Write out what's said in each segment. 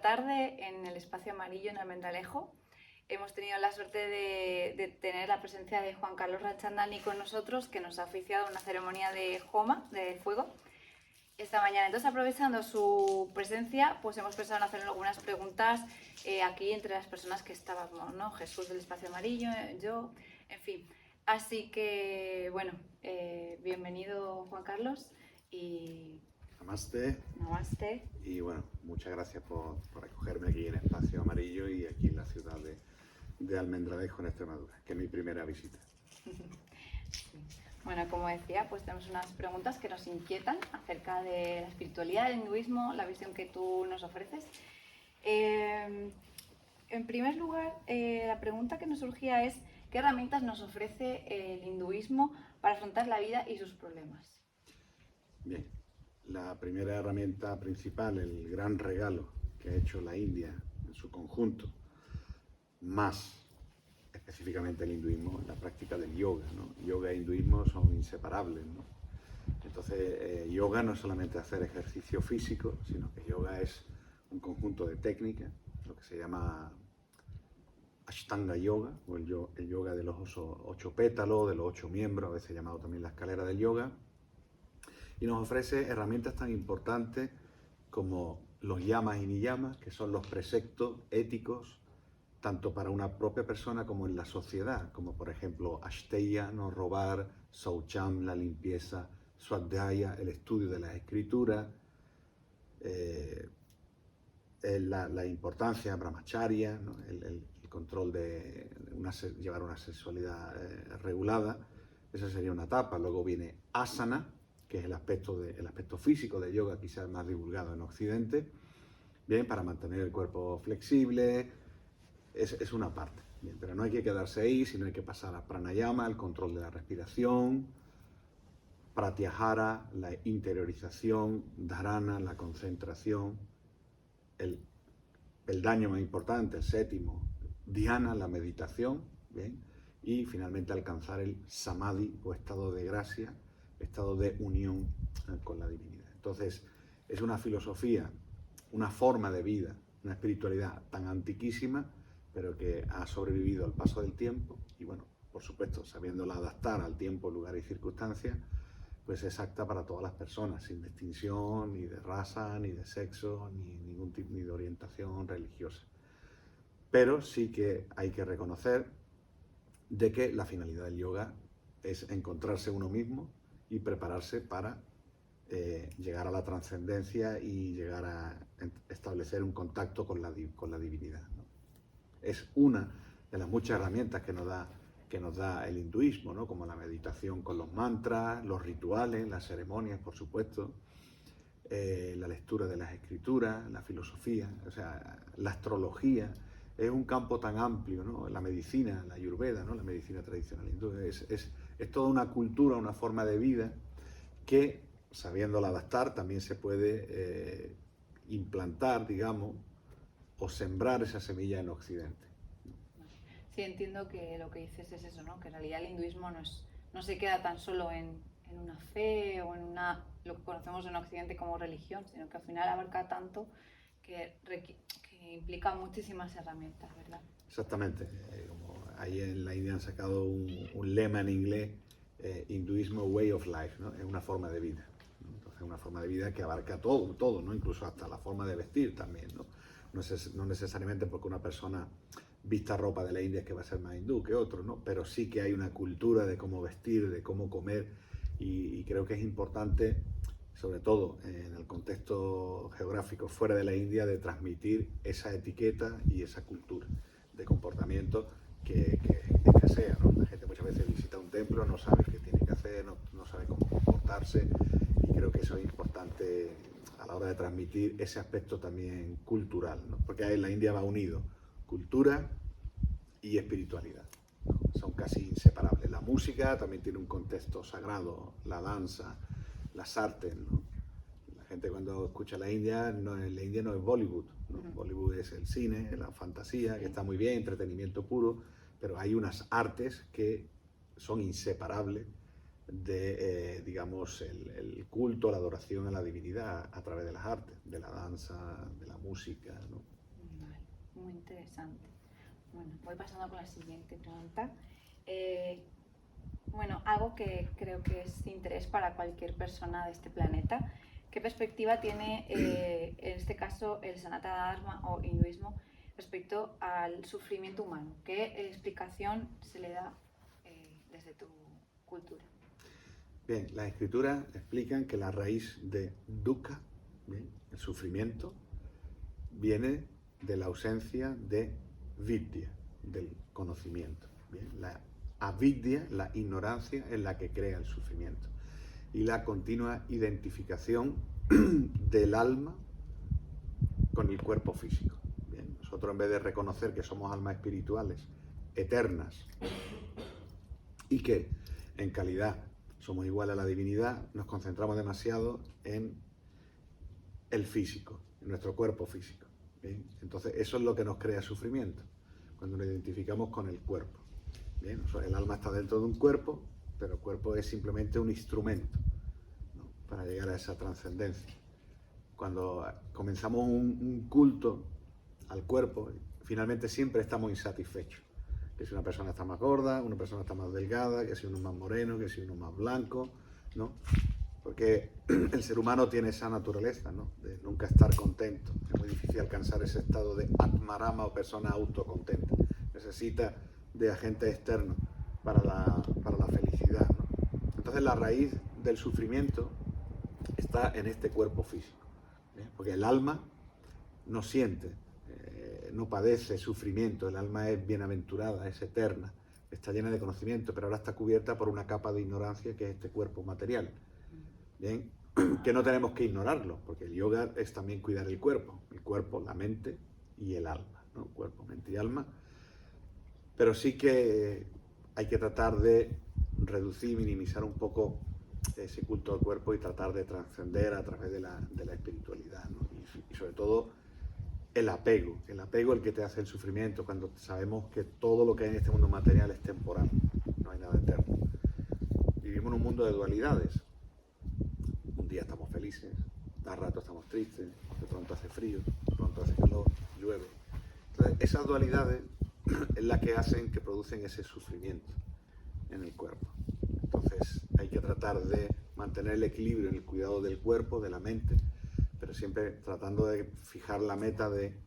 tarde en el Espacio Amarillo en Almendralejo. Hemos tenido la suerte de tener la presencia de Juan Carlos Ranchandani con nosotros, que nos ha oficiado una ceremonia de Joma, de fuego, esta mañana. Entonces, aprovechando su presencia, pues hemos pensado en hacer algunas preguntas aquí entre las personas que estábamos, ¿no? Jesús del Espacio Amarillo, yo, en fin. Así que, bueno, bienvenido Juan Carlos y... Namaste. Namaste. Y bueno, muchas gracias por acogerme aquí en Espacio Amarillo y aquí en la ciudad de Almendralejo, en Extremadura, que es mi primera visita. Bueno, como decía, pues tenemos unas preguntas que nos inquietan acerca de la espiritualidad, del hinduismo, la visión que tú nos ofreces. En primer lugar, la pregunta que nos surgía es ¿qué herramientas nos ofrece el hinduismo para afrontar la vida y sus problemas? Bien, la primera herramienta principal, el gran regalo que ha hecho la India en su conjunto, más específicamente el hinduismo, la práctica del yoga, ¿no? Yoga e hinduismo son inseparables, ¿no? Entonces, yoga no es solamente hacer ejercicio físico, sino que yoga es un conjunto de técnicas, lo que se llama Ashtanga Yoga, o el yoga de los 8 pétalos, de los 8 miembros, a veces llamado también la escalera del yoga, y nos ofrece herramientas tan importantes como los yamas y niyamas, que son los preceptos éticos, tanto para una propia persona como en la sociedad, como por ejemplo Ashteya, no robar, Saucham, la limpieza, Swadhyaya, el estudio de las escrituras, la importancia de Brahmacharya, ¿no? el control de llevar una sexualidad regulada. Esa sería una etapa. Luego viene Asana, que es el aspecto físico de yoga, quizás más divulgado en Occidente, bien, para mantener el cuerpo flexible, es una parte, bien, pero no hay que quedarse ahí, sino hay que pasar a Pranayama, el control de la respiración, Pratyahara, la interiorización, Dharana, la concentración, el peldaño más importante, el séptimo, Dhyana, la meditación, bien, y finalmente alcanzar el Samadhi o estado de gracia, estado de unión con la divinidad. Entonces, es una filosofía, una forma de vida, una espiritualidad tan antiquísima, pero que ha sobrevivido al paso del tiempo y, bueno, por supuesto, sabiéndola adaptar al tiempo, lugar y circunstancias, pues es apta para todas las personas, sin distinción ni de raza, ni de sexo, ni ningún tipo ni de orientación religiosa. Pero sí que hay que reconocer de que la finalidad del yoga es encontrarse uno mismo y prepararse para llegar a la trascendencia y llegar a establecer un contacto con la divinidad, ¿no? Es una de las muchas herramientas que nos da el hinduismo, ¿no? Como la meditación con los mantras, los rituales, las ceremonias, por supuesto, la lectura de las escrituras, la filosofía, o sea, la astrología. Es un campo tan amplio, ¿no? La medicina, la ayurveda, ¿no? La medicina tradicional hindú. Es toda una cultura, una forma de vida que, sabiéndola adaptar, también se puede implantar, digamos, o sembrar esa semilla en Occidente. Sí, entiendo que lo que dices es eso, ¿no? Que en realidad el hinduismo no se queda tan solo en una fe o en lo que conocemos en Occidente como religión, sino que al final abarca tanto que implica muchísimas herramientas, ¿verdad? Exactamente. Como ahí en la India han sacado un lema en inglés, hinduismo way of life, ¿no? Es una forma de vida, ¿no? Entonces, una forma de vida que abarca todo, ¿no? Incluso hasta la forma de vestir también, ¿no? No necesariamente porque una persona vista ropa de la India es que va a ser más hindú que otro, ¿no? Pero sí que hay una cultura de cómo vestir, de cómo comer, y creo que es importante, sobre todo en el contexto geográfico fuera de la India, de transmitir esa etiqueta y esa cultura de comportamiento que escasea, ¿no? La gente muchas veces visita un templo, no sabe qué tiene que hacer, no sabe cómo comportarse, y creo que eso es importante a la hora de transmitir ese aspecto también cultural, ¿no? Porque en la India va unido cultura y espiritualidad, ¿no? Son casi inseparables. La música también tiene un contexto sagrado, la danza, las artes, ¿no? La gente cuando escucha la India no es Bollywood, ¿no? Bollywood es el cine, la fantasía, que está muy bien, entretenimiento puro, pero hay unas artes que son inseparables de, digamos, el culto, la adoración a la divinidad a través de las artes, de la danza, de la música, ¿no? Muy interesante. Bueno, voy pasando con la siguiente pregunta. Bueno, algo que creo que es de interés para cualquier persona de este planeta. ¿Qué perspectiva tiene, en este caso, el Sanatana Dharma o hinduismo respecto al sufrimiento humano? ¿Qué explicación se le da desde tu cultura? Bien, las escrituras explican que la raíz de dukkha, bien, el sufrimiento, viene de la ausencia de vidya, del conocimiento. Bien, la avidya, la ignorancia, es la que crea el sufrimiento. Y la continua identificación del alma con el cuerpo físico. Bien, nosotros, en vez de reconocer que somos almas espirituales eternas y que en calidad somos igual a la divinidad, nos concentramos demasiado en el físico, en nuestro cuerpo físico. Bien, entonces eso es lo que nos crea sufrimiento, cuando nos identificamos con el cuerpo. Bien, el alma está dentro de un cuerpo, pero el cuerpo es simplemente un instrumento, ¿no?, para llegar a esa trascendencia. Cuando comenzamos un culto al cuerpo, finalmente siempre estamos insatisfechos. Que si una persona está más gorda, una persona está más delgada, que si uno es más moreno, que si uno es más blanco, ¿no? Porque el ser humano tiene esa naturaleza, ¿no?, de nunca estar contento. Es muy difícil alcanzar ese estado de atmarama o persona autocontenta. Necesita de agentes externos para la felicidad, ¿no? Entonces la raíz del sufrimiento está en este cuerpo físico, ¿bien? Porque el alma no siente, no padece sufrimiento, el alma es bienaventurada, es eterna, está llena de conocimiento, pero ahora está cubierta por una capa de ignorancia que es este cuerpo material. Bien, que no tenemos que ignorarlo, porque el yoga es también cuidar el cuerpo, la mente y el alma, ¿no? Cuerpo, mente y alma. Pero sí que hay que tratar de reducir, minimizar un poco ese culto al cuerpo y tratar de trascender a través de la espiritualidad, ¿no? Y sobre todo el apego el que te hace el sufrimiento, cuando sabemos que todo lo que hay en este mundo material es temporal, no hay nada eterno. Vivimos en un mundo de dualidades. Un día estamos felices, a rato estamos tristes, de pronto hace frío, de pronto hace calor, llueve. Entonces, esas dualidades es la que hacen, que producen ese sufrimiento en el cuerpo. Entonces hay que tratar de mantener el equilibrio en el cuidado del cuerpo, de la mente, pero siempre tratando de fijar la meta de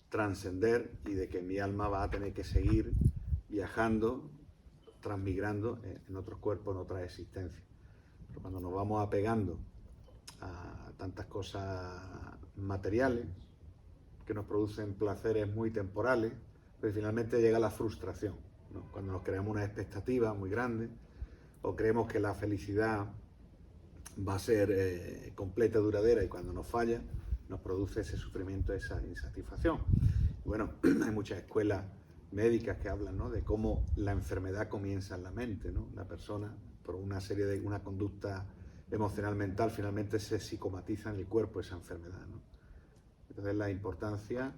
trascender y de que mi alma va a tener que seguir viajando, transmigrando en otros cuerpos, en otras existencias. Pero cuando nos vamos apegando a tantas cosas materiales que nos producen placeres muy temporales, pues finalmente llega la frustración, ¿no? Cuando nos creamos una expectativa muy grande o creemos que la felicidad va a ser completa y duradera, y cuando nos falla nos produce ese sufrimiento, esa insatisfacción. Bueno, hay muchas escuelas médicas que hablan, ¿no?, de cómo la enfermedad comienza en la mente, ¿no? La persona, por una conducta emocional mental, finalmente se psicomatiza en el cuerpo esa enfermedad, ¿no? Entonces la importancia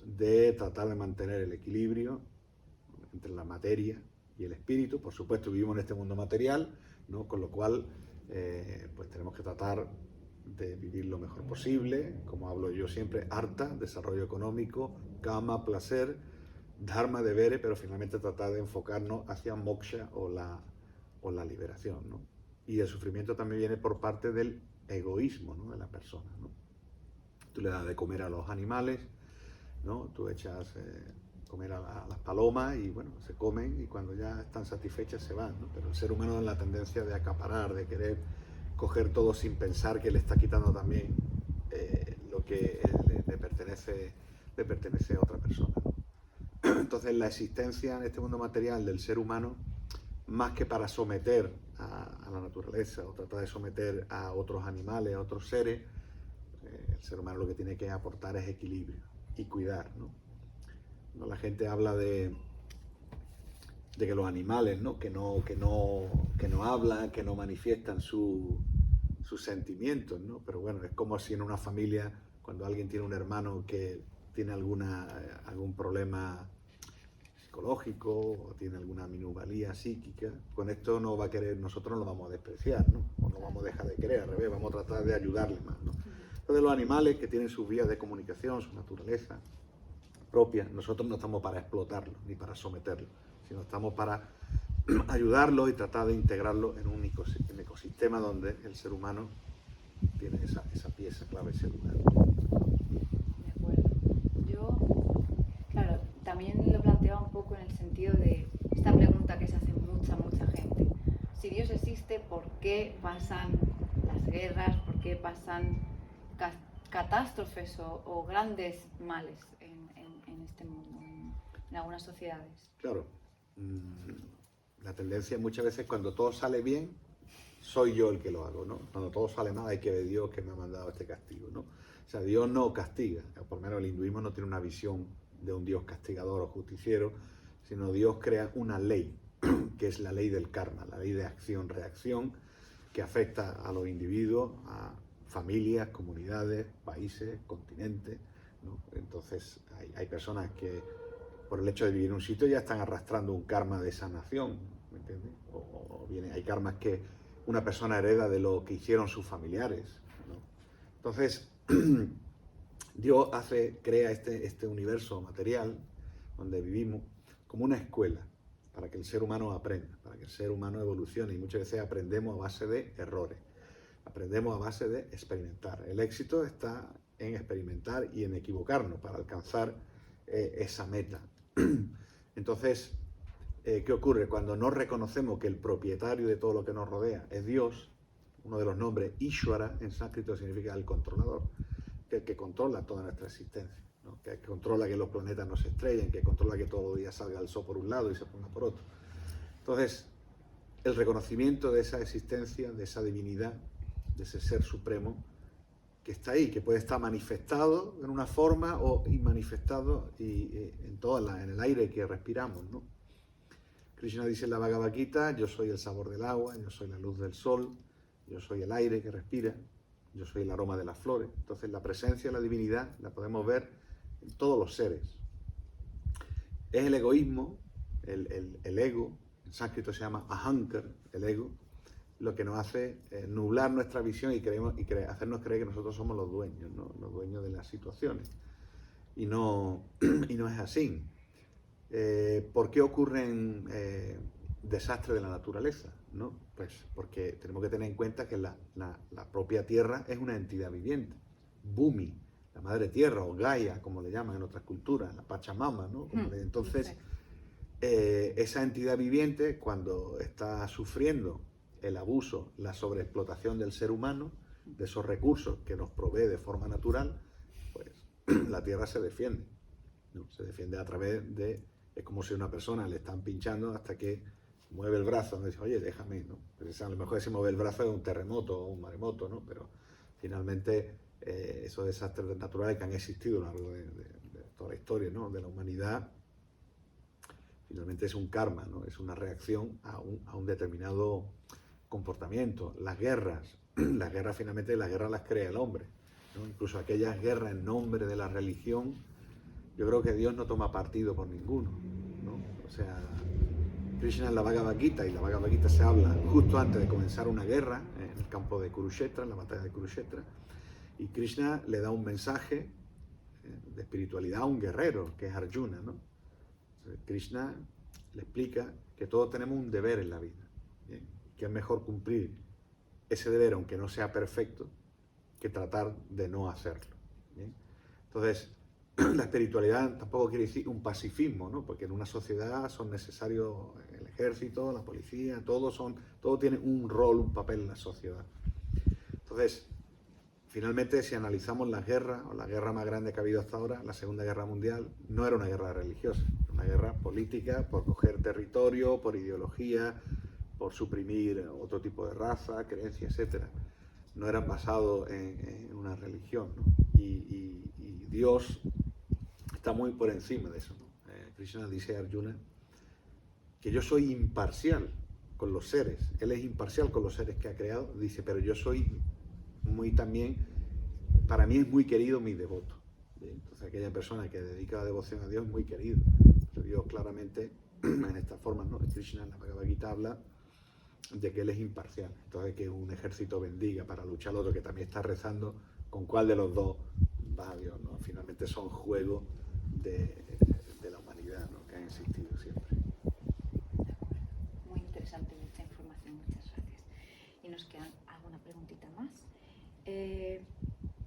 de tratar de mantener el equilibrio entre la materia y el espíritu. Por supuesto, vivimos en este mundo material, ¿no?, con lo cual pues tenemos que tratar de vivir lo mejor posible, como hablo yo siempre, artha, desarrollo económico, kama, placer, dharma, deberes, pero finalmente tratar de enfocarnos hacia moksha o la liberación, ¿no? Y el sufrimiento también viene por parte del egoísmo, ¿no?, de la persona, ¿no? Tú le das de comer a los animales, ¿no? Tú echas comer a las palomas y bueno, se comen, y cuando ya están satisfechas se van, ¿no? Pero el ser humano tiene la tendencia de acaparar, de querer coger todo sin pensar que le está quitando también lo que le pertenece a otra persona, ¿no? Entonces la existencia en este mundo material del ser humano, más que para someter a la naturaleza o tratar de someter a otros animales, a otros seres, el ser humano lo que tiene que aportar es equilibrio y cuidar, ¿no? La gente habla de que los animales, ¿no?, que no hablan, que no manifiestan sus sentimientos, ¿no? Pero bueno, es como si en una familia, cuando alguien tiene un hermano que tiene algún problema psicológico o tiene alguna minusvalía psíquica, con esto no va a querer, nosotros no lo vamos a despreciar, ¿no? O no vamos a dejar de querer, al revés, vamos a tratar de ayudarle más, ¿no? Entonces los animales, que tienen sus vías de comunicación, su naturaleza propias, nosotros no estamos para explotarlo ni para someterlo, sino estamos para ayudarlo y tratar de integrarlo en un ecosistema donde el ser humano tiene esa pieza clave, ese lugar. De acuerdo. Yo, claro, también lo planteaba un poco en el sentido de esta pregunta que se hace mucha gente. Si Dios existe, ¿por qué pasan las guerras? ¿Por qué pasan catástrofes o grandes males en este mundo, en algunas sociedades? Claro, la tendencia muchas veces cuando todo sale bien, soy yo el que lo hago, ¿no? Cuando todo sale mal hay que ver Dios que me ha mandado este castigo, ¿no? O sea, Dios no castiga, por lo menos el hinduismo no tiene una visión de un Dios castigador o justiciero, sino Dios crea una ley, que es la ley del karma, la ley de acción-reacción, que afecta a los individuos, a familias, comunidades, países, continentes, ¿no? Entonces hay personas que por el hecho de vivir en un sitio ya están arrastrando un karma de sanación, ¿me entiendes? O hay karmas que una persona hereda de lo que hicieron sus familiares, ¿no? Entonces, Dios crea este universo material donde vivimos como una escuela para que el ser humano aprenda, para que el ser humano evolucione, y muchas veces aprendemos a base de errores, aprendemos a base de experimentar. El éxito está en experimentar y en equivocarnos para alcanzar esa meta. Entonces, ¿qué ocurre? Cuando no reconocemos que el propietario de todo lo que nos rodea es Dios, uno de los nombres, Ishvara, en sánscrito significa el controlador, que controla toda nuestra existencia, ¿no? Que controla que los planetas no se estrellen, que controla que todos los días salga el sol por un lado y se ponga por otro. Entonces, el reconocimiento de esa existencia, de esa divinidad, de ese ser supremo, que está ahí, que puede estar manifestado en una forma o inmanifestado en el aire que respiramos, ¿no? Krishna dice en la Bhagavad Gita: yo soy el sabor del agua, yo soy la luz del sol, yo soy el aire que respira, yo soy el aroma de las flores. Entonces la presencia de la divinidad la podemos ver en todos los seres. Es el egoísmo, el ego, en sánscrito se llama ahankar, el ego, lo que nos hace nublar nuestra visión y hacernos creer que nosotros somos los dueños, ¿no? Los dueños de las situaciones. Y no es así. ¿Por qué ocurren desastres de la naturaleza? ¿No? Pues porque tenemos que tener en cuenta que la propia Tierra es una entidad viviente. Bhumi, la madre tierra, o Gaia, como le llaman en otras culturas, la Pachamama, ¿no? Entonces, esa entidad viviente, cuando está sufriendo el abuso, la sobreexplotación del ser humano, de esos recursos que nos provee de forma natural, pues la Tierra se defiende, ¿no? Se defiende a través de... Es como si a una persona le están pinchando hasta que mueve el brazo, ¿no? Dice, oye, déjame, ¿no? Pues a lo mejor si mueve el brazo es un terremoto o un maremoto, ¿no? Pero finalmente esos desastres naturales que han existido a lo largo de toda la historia, ¿no? De la humanidad, finalmente es un karma, ¿no? Es una reacción a un determinado comportamiento. Las guerras finalmente las guerras las crea el hombre, ¿no? Incluso aquellas guerras en nombre de la religión, yo creo que Dios no toma partido por ninguno, ¿no? O sea, Krishna en la Bhagavad Gita, y la Bhagavad Gita se habla justo antes de comenzar una guerra en el campo de Kurukshetra, en la batalla de Kurukshetra, y Krishna le da un mensaje de espiritualidad a un guerrero, que es Arjuna, ¿no? Krishna le explica que todos tenemos un deber en la vida, ¿bien? Que es mejor cumplir ese deber, aunque no sea perfecto, que tratar de no hacerlo, ¿bien? Entonces, la espiritualidad tampoco quiere decir un pacifismo, ¿no? Porque en una sociedad son necesarios el ejército, la policía, todo tiene un rol, un papel en la sociedad. Entonces, finalmente, si analizamos las guerras, o la guerra más grande que ha habido hasta ahora, la Segunda Guerra Mundial, no era una guerra religiosa, era una guerra política, por coger territorio, por ideología, por suprimir otro tipo de raza, creencia, etc. No eran basados en una religión, ¿no? Y Dios está muy por encima de eso, ¿no? Krishna dice a Arjuna que yo soy imparcial con los seres. Él es imparcial con los seres que ha creado, dice, pero yo soy para mí es muy querido mi devoto. ¿Bien? Entonces aquella persona que dedica la devoción a Dios es muy querido. Pero Dios claramente, en esta forma, ¿no? Krishna en la Bhagavad Gita habla de que Él es imparcial. Entonces que un ejército bendiga para luchar al otro que también está rezando, ¿con cuál de los dos va a Dios, ¿no? Finalmente son juegos de la humanidad, ¿no? Que han existido siempre. De acuerdo. Muy interesante, mucha información, muchas gracias. Y nos queda alguna preguntita más.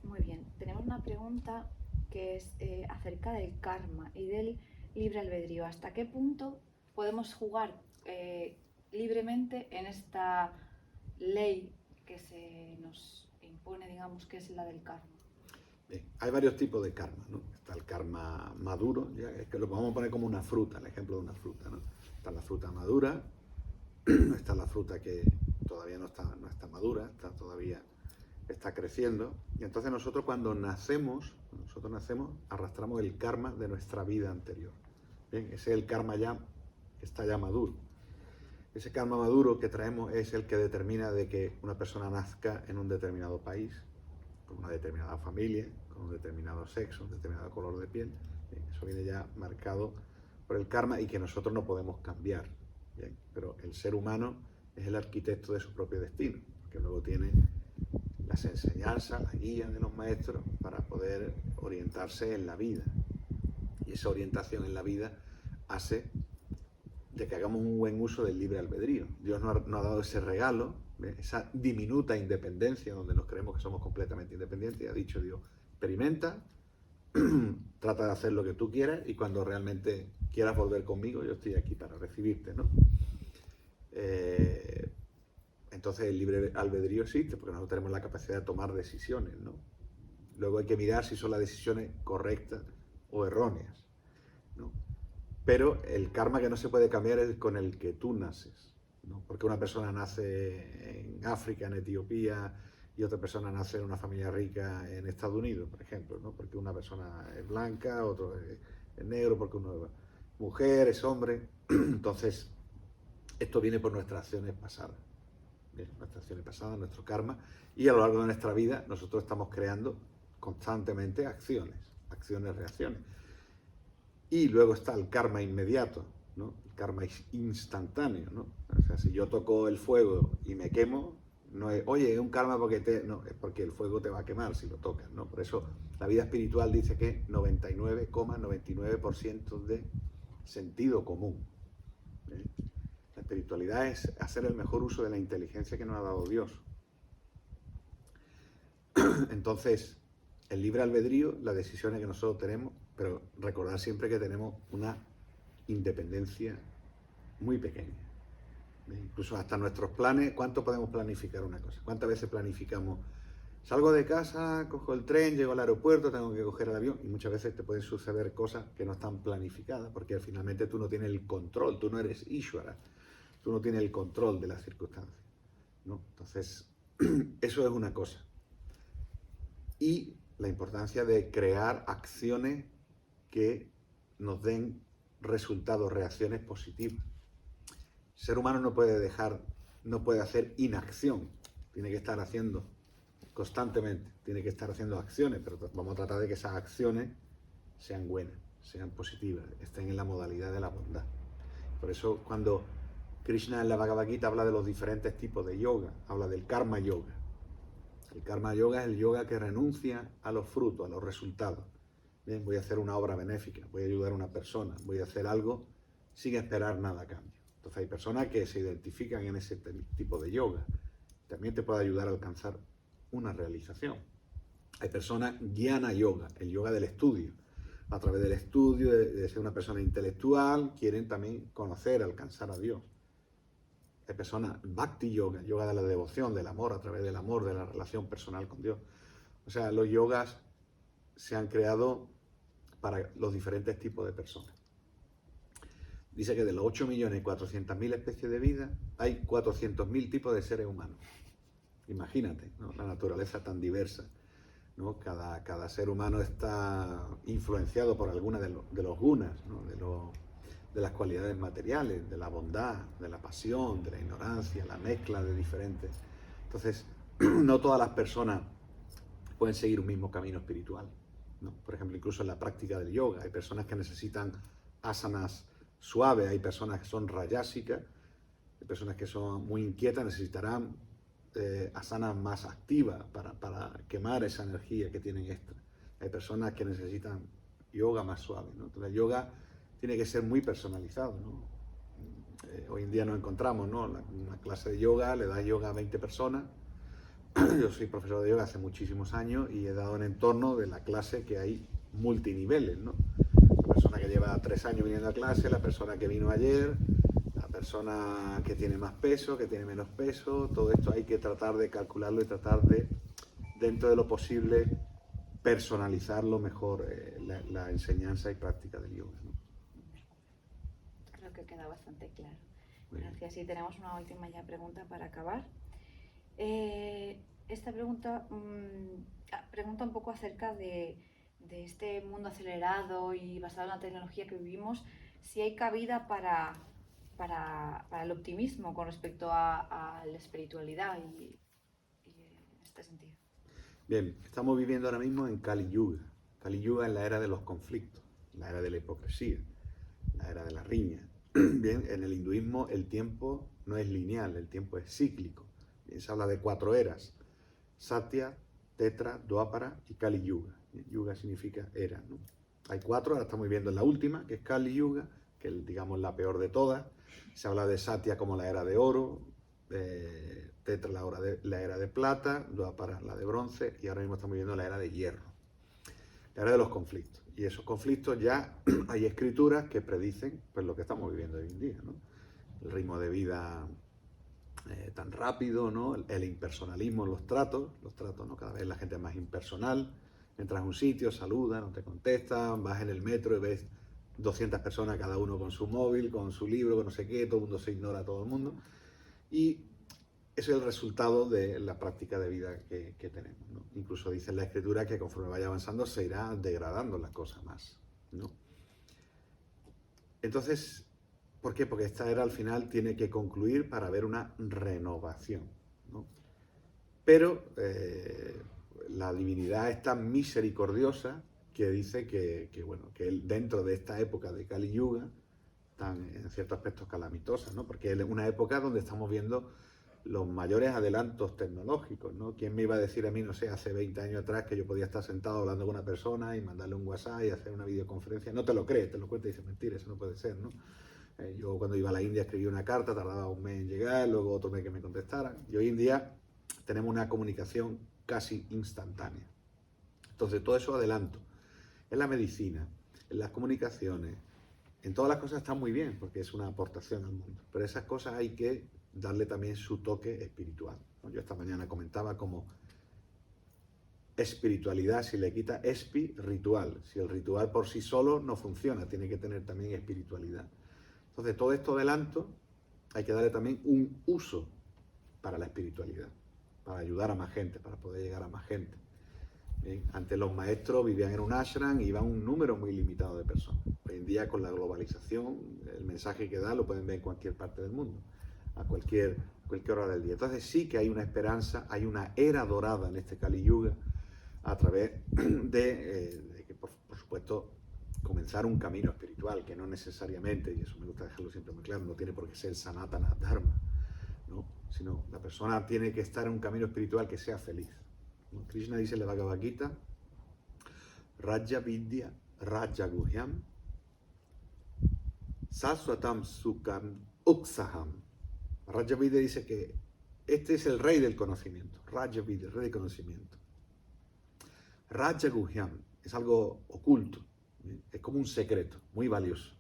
Muy bien, tenemos una pregunta que es acerca del karma y del libre albedrío. ¿Hasta qué punto podemos jugar libremente en esta ley que se nos impone, digamos, que es la del karma? Bien, hay varios tipos de karma, ¿no? Está el karma maduro, ya, es que lo vamos a poner como una fruta, el ejemplo de una fruta, ¿no? Está la fruta madura, está la fruta que todavía no está madura, todavía está creciendo, y entonces nosotros cuando nacemos, arrastramos el karma de nuestra vida anterior. Bien, ese es el karma ya que está ya maduro. Ese karma maduro que traemos es el que determina de que una persona nazca en un determinado país, con una determinada familia, con un determinado sexo, un determinado color de piel. Bien, eso viene ya marcado por el karma y que nosotros no podemos cambiar. Bien, pero el ser humano es el arquitecto de su propio destino, que luego tiene las enseñanzas, la guía de los maestros para poder orientarse en la vida. Y esa orientación en la vida hace de que hagamos un buen uso del libre albedrío. Dios nos ha dado ese regalo, esa diminuta independencia, donde nos creemos que somos completamente independientes, y ha dicho Dios, experimenta, trata de hacer lo que tú quieras, y cuando realmente quieras volver conmigo, yo estoy aquí para recibirte, ¿no? Entonces el libre albedrío existe, porque nosotros tenemos la capacidad de tomar decisiones, ¿no? Luego hay que mirar si son las decisiones correctas o erróneas, ¿no? Pero el karma que no se puede cambiar es con el que tú naces, ¿no? Porque una persona nace en África, en Etiopía, y otra persona nace en una familia rica en Estados Unidos, por ejemplo, ¿no? Porque una persona es blanca, otro es negro, porque uno es mujer, es hombre. Entonces, esto viene por nuestras acciones pasadas. Bien, nuestras acciones pasadas, nuestro karma, y a lo largo de nuestra vida nosotros estamos creando constantemente acciones, reacciones. Y luego está el karma inmediato, ¿no? El karma instantáneo, ¿no? O sea, si yo toco el fuego y me quemo, no es, oye, es un karma porque no, es porque el fuego te va a quemar si lo tocas, ¿no? Por eso la vida espiritual dice que 99,99% de sentido común. ¿Eh? La espiritualidad es hacer el mejor uso de la inteligencia que nos ha dado Dios. Entonces, el libre albedrío, las decisiones que nosotros tenemos, pero recordar siempre que tenemos una independencia muy pequeña. Incluso hasta nuestros planes, ¿cuánto podemos planificar una cosa? ¿Cuántas veces planificamos? Salgo de casa, cojo el tren, llego al aeropuerto, tengo que coger el avión, y muchas veces te pueden suceder cosas que no están planificadas, porque finalmente tú no tienes el control, tú no eres Ishvara, tú no tienes el control de las circunstancias, ¿no? Entonces, eso es una cosa. Y la importancia de crear acciones que nos den resultados, reacciones positivas. El ser humano no puede hacer inacción, tiene que estar haciendo constantemente, tiene que estar haciendo acciones, pero vamos a tratar de que esas acciones sean buenas, sean positivas, estén en la modalidad de la bondad. Por eso cuando Krishna en la Bhagavad Gita habla de los diferentes tipos de yoga, habla del karma yoga. El karma yoga es el yoga que renuncia a los frutos, a los resultados. Bien, voy a hacer una obra benéfica, voy a ayudar a una persona, voy a hacer algo sin esperar nada a cambio. Entonces hay personas que se identifican en ese tipo de yoga. También te puede ayudar a alcanzar una realización. Hay personas jnana yoga, el yoga del estudio. A través del estudio, de ser una persona intelectual, quieren también conocer, alcanzar a Dios. Hay personas bhakti yoga, yoga de la devoción, del amor, a través del amor, de la relación personal con Dios. O sea, los yogas se han creado para los diferentes tipos de personas. Dice que de los 8.400.000 especies de vida, hay 400.000 tipos de seres humanos. Imagínate, ¿no? La naturaleza tan diversa, ¿no? Cada ser humano está influenciado por alguna de los gunas, ¿no? De las cualidades materiales, de la bondad, de la pasión, de la ignorancia, la mezcla de diferentes. Entonces, no todas las personas pueden seguir un mismo camino espiritual, ¿no? Por ejemplo, incluso en la práctica del yoga, hay personas que necesitan asanas suaves, hay personas que son rayásicas, hay personas que son muy inquietas, necesitarán asanas más activas para quemar esa energía que tienen extra. Hay personas que necesitan yoga más suave, ¿no? Entonces, el yoga tiene que ser muy personalizado, ¿no? Hoy en día nos encontramos, ¿no? Una clase de yoga, le da yoga a 20 personas. Yo soy profesor de yoga hace muchísimos años y he dado en entorno de la clase que hay multiniveles, ¿no? La persona que lleva 3 años viniendo a clase, la persona que vino ayer, la persona que tiene más peso, que tiene menos peso, todo esto hay que tratar de calcularlo y tratar de, dentro de lo posible, personalizarlo mejor la enseñanza y práctica del yoga, ¿no? Creo que queda bastante claro. Muy bien. Gracias. Y tenemos una última ya pregunta para acabar. Esta pregunta pregunta un poco acerca de este mundo acelerado y basado en la tecnología que vivimos, si hay cabida para el optimismo con respecto a la espiritualidad y en este sentido. Bien, estamos viviendo ahora mismo en Kali Yuga. Kali Yuga es la era de los conflictos, la era de la hipocresía, la era de la riña. Bien, en el hinduismo el tiempo no es lineal, el tiempo es cíclico. Bien, se habla de 4 eras: Satya, Tetra, Dwapara y Kali Yuga. Yuga significa era, ¿no? Hay 4, ahora estamos viviendo en la última, que es Kali Yuga, que es, digamos, la peor de todas. Se habla de Satya como la era de oro, Tetra la era de plata, Dwapara la de bronce, y ahora mismo estamos viviendo la era de hierro, la era de los conflictos. Y esos conflictos ya hay escrituras que predicen pues, lo que estamos viviendo hoy en día, ¿no? El ritmo de vida tan rápido, ¿no? El impersonalismo en los tratos, ¿no? Cada vez la gente es más impersonal. Entras a un sitio, saludan, no te contestan, vas en el metro y ves 200 personas, cada uno con su móvil, con su libro, con no sé qué, todo el mundo se ignora a todo el mundo. Y ese es el resultado de la práctica de vida que tenemos, ¿no? Incluso dice en la escritura que conforme vaya avanzando se irá degradando la cosa más, ¿no? Entonces, ¿por qué? Porque esta era al final tiene que concluir para haber una renovación, ¿no? Pero la divinidad es tan misericordiosa que dice bueno, que él, dentro de esta época de Kali Yuga, tan en ciertos aspectos calamitosa, ¿no? Porque es una época donde estamos viendo los mayores adelantos tecnológicos, ¿no? ¿Quién me iba a decir a mí, no sé, hace 20 años atrás que yo podía estar sentado hablando con una persona y mandarle un WhatsApp y hacer una videoconferencia? No te lo crees, te lo cuenta y dices, mentira, eso no puede ser, ¿no? Yo cuando iba a la India escribía una carta, tardaba un mes en llegar, luego otro mes que me contestaran. Y hoy en día tenemos una comunicación casi instantánea. Entonces, todo eso adelanto. En la medicina, en las comunicaciones, en todas las cosas está muy bien, porque es una aportación al mundo. Pero esas cosas hay que darle también su toque espiritual, ¿no? Yo esta mañana comentaba como espiritualidad, si le quita ritual. Si el ritual por sí solo no funciona, tiene que tener también espiritualidad. Entonces, todo esto adelanto hay que darle también un uso para la espiritualidad, para ayudar a más gente, para poder llegar a más gente. Bien, antes los maestros vivían en un ashram y iban un número muy limitado de personas. Hoy en día, con la globalización, el mensaje que da lo pueden ver en cualquier parte del mundo, a cualquier hora del día. Entonces sí que hay una esperanza, hay una era dorada en este Kali Yuga, a través de que, por supuesto, comenzar un camino espiritual, que no necesariamente, y eso me gusta dejarlo siempre muy claro, no tiene por qué ser Sanatana Dharma, ¿no? Sino la persona tiene que estar en un camino espiritual que sea feliz, ¿no? Krishna dice en la Bhagavad Gita, Raja Vidya Raja Guhyam Saswatam Sukham Uksaham. Raja Vidya dice que este es el rey del conocimiento, Raja Vidya, el rey del conocimiento. Raja Guhyam es algo oculto, es como un secreto, muy valioso.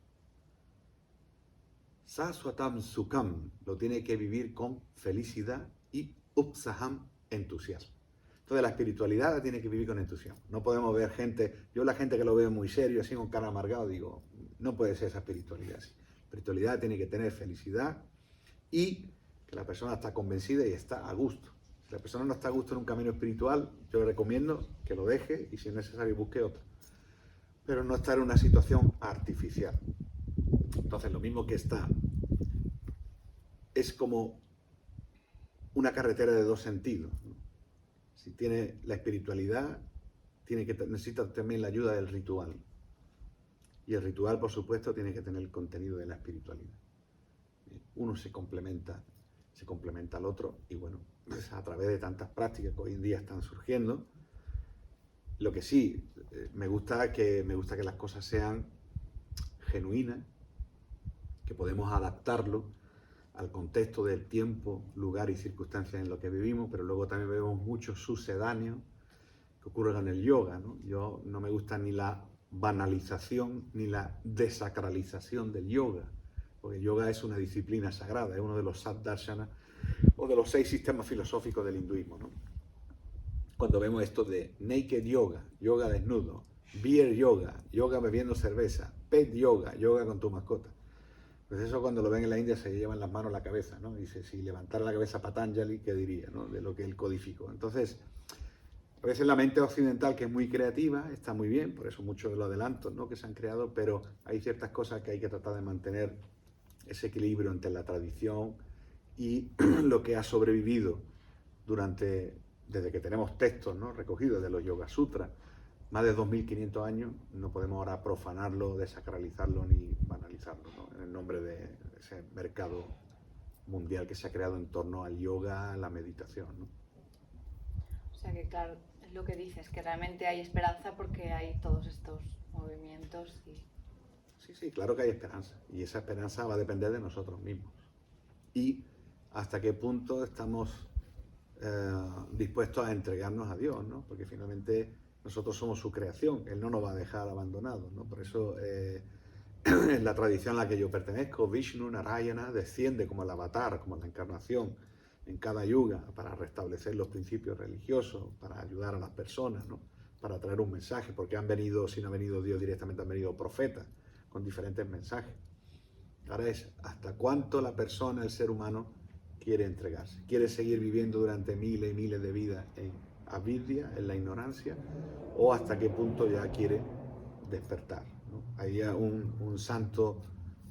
Saswatam Sukham lo tiene que vivir con felicidad y Upsaham, entusiasmo. Entonces la espiritualidad la tiene que vivir con entusiasmo. No podemos ver gente, yo la gente que lo veo muy serio, así con cara amargado, digo, no puede ser esa espiritualidad así. La espiritualidad tiene que tener felicidad y que la persona está convencida y está a gusto. Si la persona no está a gusto en un camino espiritual, yo le recomiendo que lo deje y si es necesario busque otro. Pero no estar en una situación artificial. Entonces, lo mismo que está, es como una carretera de 2 sentidos, ¿no? Si tiene la espiritualidad, necesita también la ayuda del ritual. Y el ritual, por supuesto, tiene que tener el contenido de la espiritualidad. Uno se complementa al otro y bueno, a través de tantas prácticas que hoy en día están surgiendo, Lo que sí, me gusta que las cosas sean genuinas, que podemos adaptarlo al contexto del tiempo, lugar y circunstancias en lo que vivimos, pero luego también vemos muchos sucedáneos que ocurren en el yoga, ¿no? Yo no me gusta ni la banalización ni la desacralización del yoga, porque el yoga es una disciplina sagrada, es uno de los Sattdarshana o de los 6 sistemas filosóficos del hinduismo, ¿no? Cuando vemos esto de naked yoga, yoga desnudo, beer yoga, yoga bebiendo cerveza, pet yoga, yoga con tu mascota. Pues eso cuando lo ven en la India se llevan las manos a la cabeza, ¿no? Dice, si levantara la cabeza Patanjali, ¿qué diría, ¿no? De lo que él codificó. Entonces, a veces la mente occidental, que es muy creativa, está muy bien, por eso muchos de los adelantos, ¿no?, que se han creado, pero hay ciertas cosas que hay que tratar de mantener ese equilibrio entre la tradición y lo que ha sobrevivido desde que tenemos textos, ¿no?, recogidos de los Yoga Sutras, más de 2500 años. No podemos ahora profanarlo, desacralizarlo ni banalizarlo, ¿no?, en el nombre de ese mercado mundial que se ha creado en torno al yoga, a la meditación, ¿no? O sea que claro, es lo que dices, que realmente hay esperanza porque hay todos estos movimientos y... Sí, claro que hay esperanza, y esa esperanza va a depender de nosotros mismos y hasta qué punto estamos dispuestos a entregarnos a Dios, ¿no? Porque finalmente nosotros somos su creación, Él no nos va a dejar abandonados, ¿no? Por eso en la tradición a la que yo pertenezco, Vishnu, Narayana, desciende como el avatar, como la encarnación en cada yuga para restablecer los principios religiosos, para ayudar a las personas, ¿no?, para traer un mensaje, porque han venido, si no ha venido Dios directamente, han venido profetas con diferentes mensajes. Ahora es hasta cuánto la persona, el ser humano, quiere entregarse, quiere seguir viviendo durante miles y miles de vidas en avidya, en la ignorancia, o hasta qué punto ya quiere despertar, ¿no? Había un santo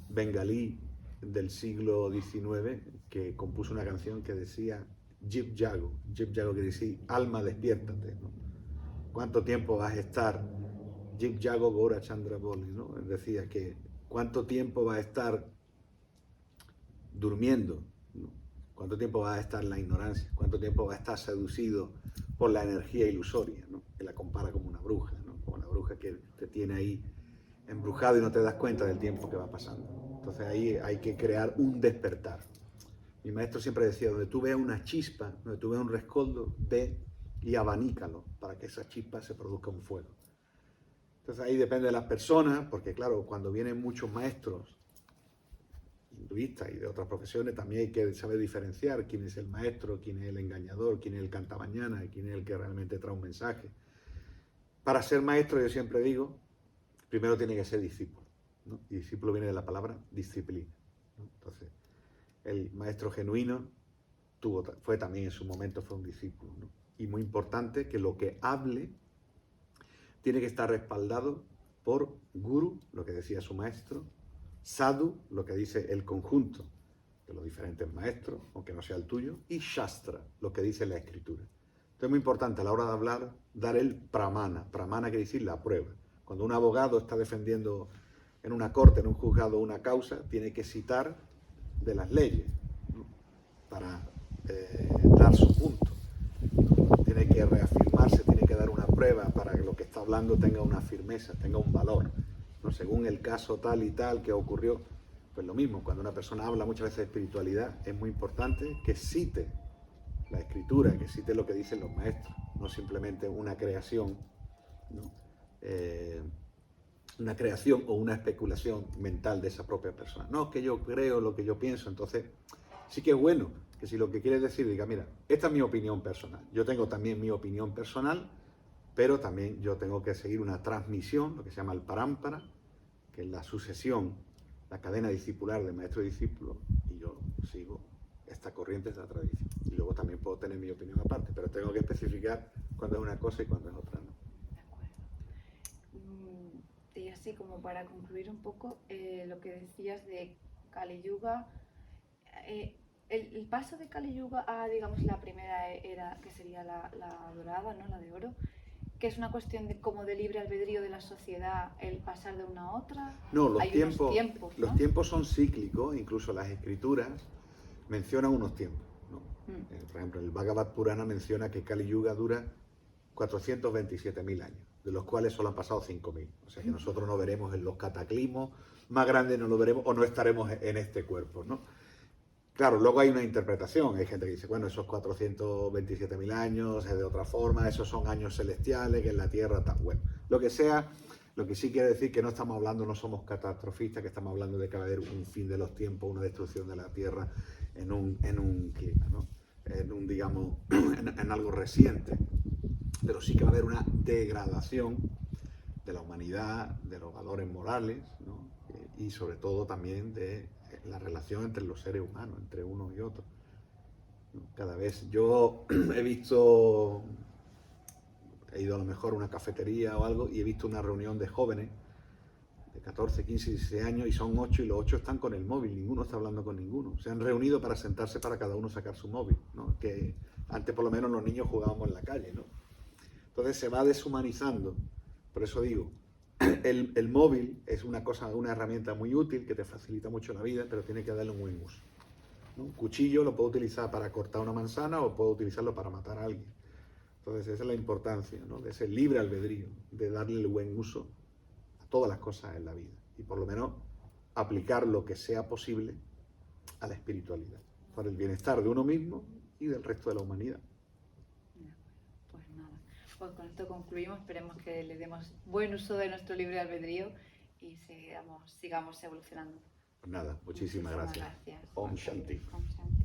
bengalí del siglo XIX que compuso una canción que decía Jip Jago quiere decir alma, despiértate, ¿no? ¿Cuánto tiempo vas a estar? Jip Jago Gora Chandra Boli, ¿no? Decía que cuánto tiempo vas a estar durmiendo, ¿no? ¿Cuánto tiempo vas a estar en la ignorancia? ¿Cuánto tiempo vas a estar seducido por la energía ilusoria, ¿no?, que la compara como una bruja, ¿no?, como una bruja que te tiene ahí embrujado y no te das cuenta del tiempo que va pasando. Entonces ahí hay que crear un despertar. Mi maestro siempre decía, donde tú veas una chispa, donde tú veas un rescoldo, ve y abanícalo para que esa chispa se produzca un fuego. Entonces ahí depende de las personas, porque claro, cuando vienen muchos maestros hinduistas y de otras profesiones, también hay que saber diferenciar quién es el maestro, quién es el engañador, quién es el cantamañana, quién es el que realmente trae un mensaje. Para ser maestro, yo siempre digo, primero tiene que ser discípulo, ¿no? Y discípulo viene de la palabra disciplina, ¿no? Entonces, el maestro genuino fue también en su momento fue un discípulo, ¿no? Y muy importante que lo que hable tiene que estar respaldado por guru, lo que decía su maestro, sadhu, lo que dice el conjunto de los diferentes maestros, aunque no sea el tuyo, y shastra, lo que dice la escritura. Entonces es muy importante a la hora de hablar dar el pramana. Pramana quiere decir la prueba. Cuando un abogado está defendiendo en una corte, en un juzgado, una causa, tiene que citar de las leyes, ¿no?, para dar su punto. Tiene que reafirmarse, tiene que dar una prueba para que lo que está hablando tenga una firmeza, tenga un valor, ¿no?, según el caso tal y tal que ocurrió. Pues lo mismo, cuando una persona habla muchas veces de espiritualidad, es muy importante que cite la escritura, que cite lo que dicen los maestros, no simplemente una creación, ¿no?, una creación o una especulación mental de esa propia persona. No, es que yo creo lo que yo pienso. Entonces sí que es bueno que si lo que quieres decir, diga, mira, esta es mi opinión personal, yo tengo también mi opinión personal, pero también yo tengo que seguir una transmisión, lo que se llama el parámpara, que es la sucesión, la cadena discipular de maestro y discípulo, y yo sigo esta corriente, esta tradición. Y luego también puedo tener mi opinión aparte, pero tengo que especificar cuándo es una cosa y cuándo es otra, ¿no? De acuerdo. Y así como para concluir un poco, lo que decías de Kali Yuga, el paso de Kali Yuga a, digamos, la primera era, que sería la dorada, ¿no?, la de oro, que es una cuestión de como de libre albedrío de la sociedad el pasar de una a otra. No, los Hay unos tiempos, ¿no? Los tiempos son cíclicos, incluso las escrituras mencionan unos tiempos, ¿no? Por ejemplo, el Bhagavad Purana menciona que Kali Yuga dura 427.000 años, de los cuales solo han pasado 5.000. O sea que nosotros no veremos en los cataclismos más grandes, no lo veremos o no estaremos en este cuerpo, ¿no? Claro, luego hay una interpretación. Hay gente que dice, bueno, esos 427.000 años es de otra forma, esos son años celestiales, que en la Tierra está. Bueno, lo que sea, lo que sí quiere decir que no estamos hablando, no somos catastrofistas, que estamos hablando de que va a haber un fin de los tiempos, una destrucción de la Tierra en un clima, ¿no? Digamos, en algo reciente. Pero sí que va a haber una degradación de la humanidad, de los valores morales, ¿no? Y sobre todo también de la relación entre los seres humanos, entre unos y otros. Cada vez yo he ido a lo mejor a una cafetería o algo y he visto una reunión de jóvenes de 14, 15, 16 años y son 8 y los 8 están con el móvil, ninguno está hablando con ninguno. Se han reunido para sentarse para cada uno sacar su móvil, ¿no? Que antes por lo menos los niños jugábamos en la calle, ¿no? Entonces se va deshumanizando. Por eso digo, el móvil es una herramienta muy útil que te facilita mucho la vida, pero tiene que darle un buen uso, ¿no? Un cuchillo lo puedo utilizar para cortar una manzana o puedo utilizarlo para matar a alguien. Entonces esa es la importancia, ¿no? De ese libre albedrío, de darle el buen uso a todas las cosas en la vida y por lo menos aplicar lo que sea posible a la espiritualidad, para el bienestar de uno mismo y del resto de la humanidad. Pues nada, pues con esto concluimos. Esperemos que le demos buen uso de nuestro libre albedrío y sigamos evolucionando. Pues nada, muchísimas gracias. Gracias. Om Shanti. Om Shanti.